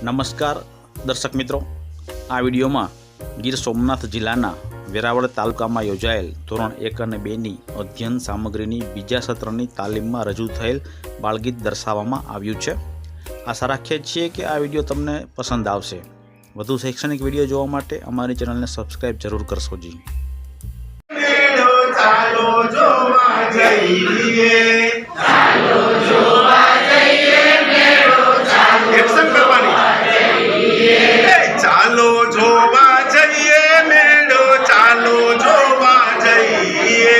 નમસ્કાર દર્શક મિત્રો, આ વિડીયોમાં ગીર સોમનાથ જિલ્લાના વેરાવળ તાલુકામાં યોજાયેલ ધોરણ 1 અને 2ની અધ્યયન સામગ્રીની બીજા સત્રની તાલીમમાં રજૂ થયેલ બાળગીત દર્શાવવામાં આવ્યું છે। આશા રાખીએ છીએ કે આ વિડીયો તમને પસંદ આવશે। વધુ શૈક્ષણિક વિડીયો જોવા માટે અમારી ચેનલને સબસ્ક્રાઇબ જરૂર કરશો જી। ચાલો જોવા જઈએ, ચાલો જોવા જઈએ મેળો, ચાલો એક્શન કરવાની, ચાલો જોવા જઈએ મેળો, ચાલો જોવા જઈએ,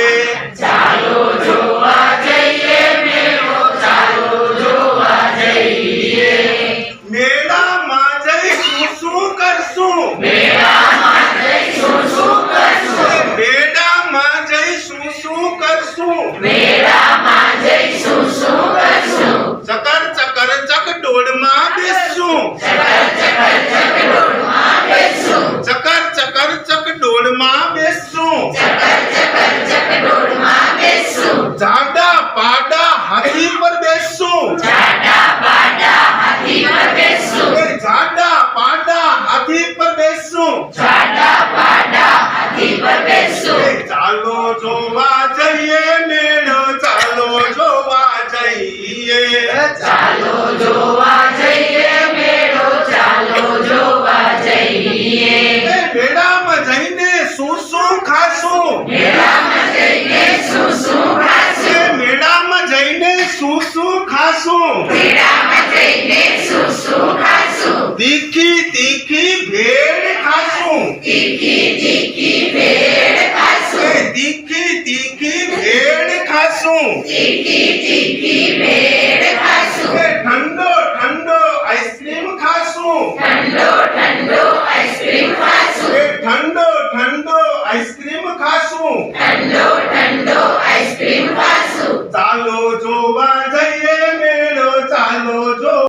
ચાલો જોવા જઈએ મેળો, ચાલો જોવા જઈએ। મેળામાં જઈશું શું કરશું, મેળામાં જઈશું શું કરશું, મેળામાં જઈશું શું કરશું, મેળામાં જઈશું શું કરશું। ચકર ચકર ચકડોળમાં બેસશું, ચકર ચકર ચકડોળમાં બેસશું, ચકર ચકર ચકડોળમાં બેસશું, ચકર ચકર ચકડોળમાં બેસશું। જાડા પાડા હાથી પર બેસશું, જાડા પાડા હાથી પર બેસશું, જાડા પાડા હાથી પર બેસશું, જાડા પાડા હાથી પર બેસશું। ચાલો જોવા જઈએ મેળો, ચાલો જોવા જઈએ, ચાલો જોવા જઈએ મેળો, ચાલો જોવા જઈએ। મેળામાં જઈને શું શું ખાશું, મેળામાં જઈને શું શું ખાશું, મેળામાં જઈને શું શું ખાશું, મેળામાં જઈને શું શું ખાશું। તીખી તીખી ભેળ ખાશું, તીખી તીખી ભેળ ખાશું, તીખી તીખી ભેળ ખાશું, તીખી તીખી ભેળ ખાશું। ઠંડો ઠંડો આઈસ્ક્રીમ ખાશું, ઠંડો ઠંડો આઈસ્ક્રીમ ખાશું, ઠંડો ઠંડો આઈસ્ક્રીમ ખાશું, ઠંડો ઠંડો